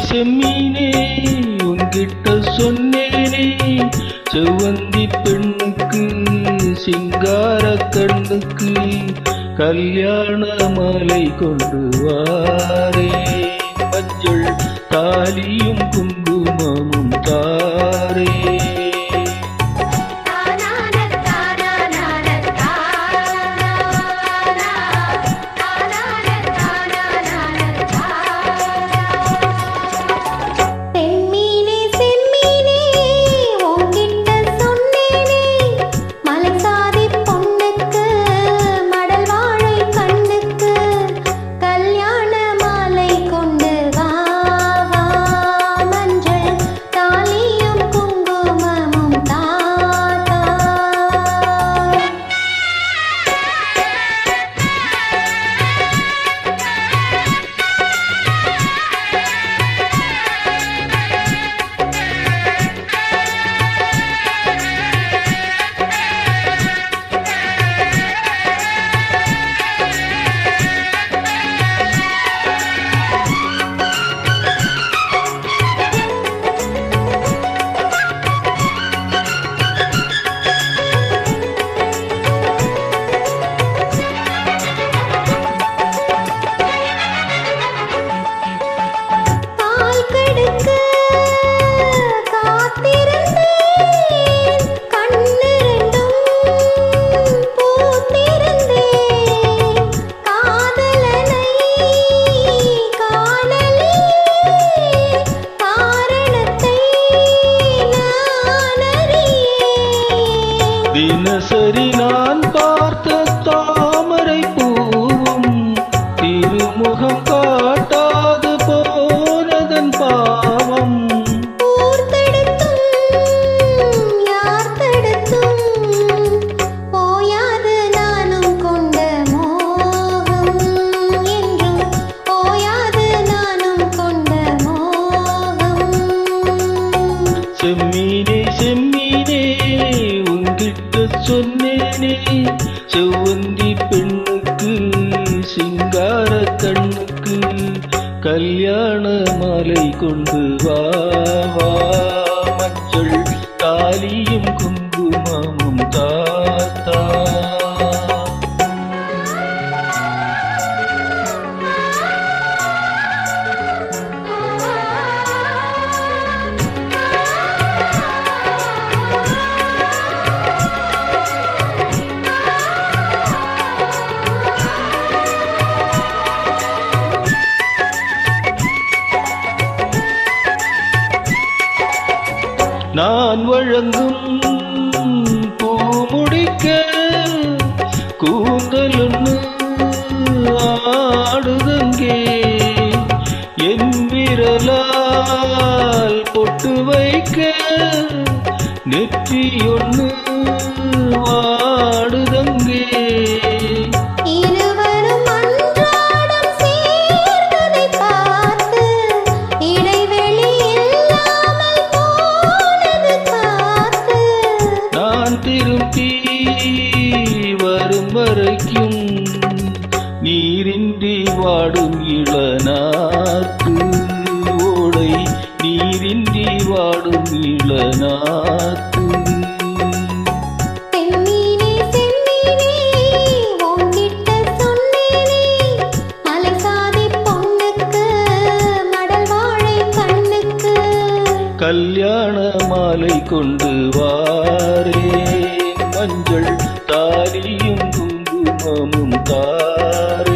செம்மீனே உன்கிட்ட சொன்னேனே, செவ்வந்தி பெண்ணுக்கு சிங்கார கண்ணுக்கு கல்யாண மாலை கொண்டு வாரே, மஞ்சள் தாலியும் குங்குமமும் தாரே. தினசரி நான் பார்த்த தாமரை பூவும் திருமுகம் காட்டாது போனதன் பாவம், யார் தடுத்தும் ஓயாது நானும் கொண்ட மோகம், என்றும் ஓயாது நானும் கொண்ட மோகம். செம்மீனே செம்மீனே சொன்னேனே, செவ்வந்தி பெண்ணுக்கு சிங்கார கண்ணுக்கு கல்யாண மாலை கொண்டு வா, மஞ்சள் தாலியும் குங்குமமும் தாத்தா. நான் வழங்கும் பூமுடிக்க கூந்தலொன்னு ஆடுதங்கே, என் விரலால் பொட்டு வைக்க நெற்றியொன்னு வாடுதங்கே. திரும்பி வரும் வரைக்கும் நீரின்றி வாடும் இளநாக்கு, ஓடை நீரின்றி வாடும் இளநாக்கு. செம்மீனே செம்மீனே உன்கிட்ட சொன்னேனே, மலைசாதி பொண்ணுக்கு மடல் வாழை கண்ணுக்கு கல்யாண மாலை கொண்டு வாரே, மஞ்சள் தாலியும் குங்குமமும் தாரே.